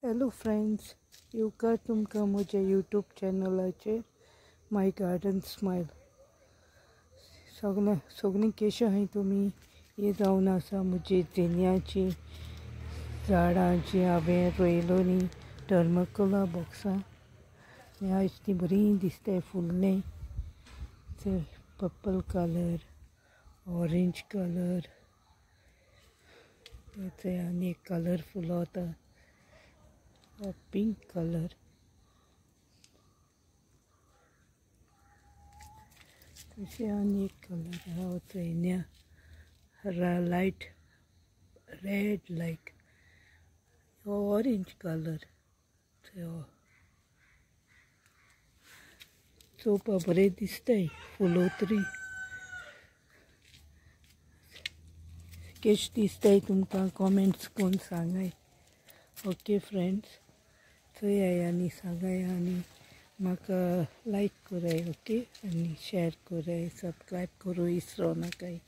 Hello friends, येवकार तुमकां म्हज्या यूट्यूब चॅनलाचेर माय गार्डन स्मायल. सगळीं कशी आहाय तुमी? हे जावन आसा म्हजी जेनियाची झाडां जी हांवें रोयलोनी टर्माकोला बॉक्सां. आयज ती बरीं दिसताय फुल्लें. पर्पल कलर, ऑरेंज कलर, आनी एक कलर फुलोता पिंक कलर. तशें आनी एक कलर आहा चोयन्या लायट रेड लायक ऑरेंज कलर. चोवपा बरें दिसताय फुलोतरी. केश दिसताय तुमकां कॉमेंट्स करून सांगाय. ओके फ्रेंड्स, चोयाय आनी सांगाय आनी म्हाका लायक कोराय. ओके, आनी शेअर कोराय, सब्सक्राइब करूं इसरो नाकाय.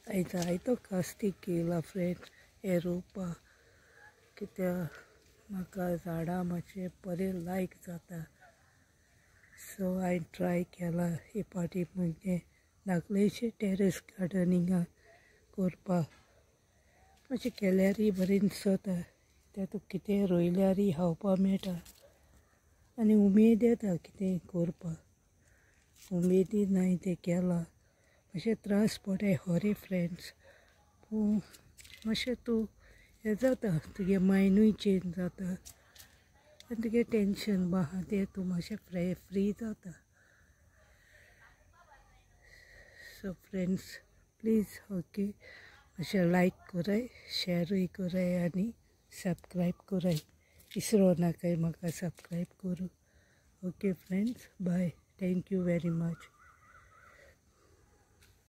आयज आयतो कास्तीक येयला फ्रेंड हे रोवपा, कित्या म्हाका झाडां मातशें बरें लायक जाता. सो हांवें ट्राय केला हे पाटी म्हणजे धाकलेशें टेरेस गार्डनिंगा करपा. मातशें केल्यारय बरें दिसता. तातूंत कितें रोयल्यारय खावपा मेळटा आनी उमेद येता कितें करपा. उमेदीन हांवें तें केलां. मातशें त्रास पडटाय खरें फ्रेंड्स, पूण मातशें तूं हें जाता, तुगे मायंडूय चेंज जाता आनी तुगे टेंशन आहा तें तूं मातशें फ्री जाता. सो फ्रेंड्स, प्लीज ओके, मातशें लायक कोराय, शेअरूय कोराय आनी सब्सक्राइब कोराय. इसरो नाकाय म्हाका सब्सक्राइब करूं. Okay friends, bye. Thank you very much.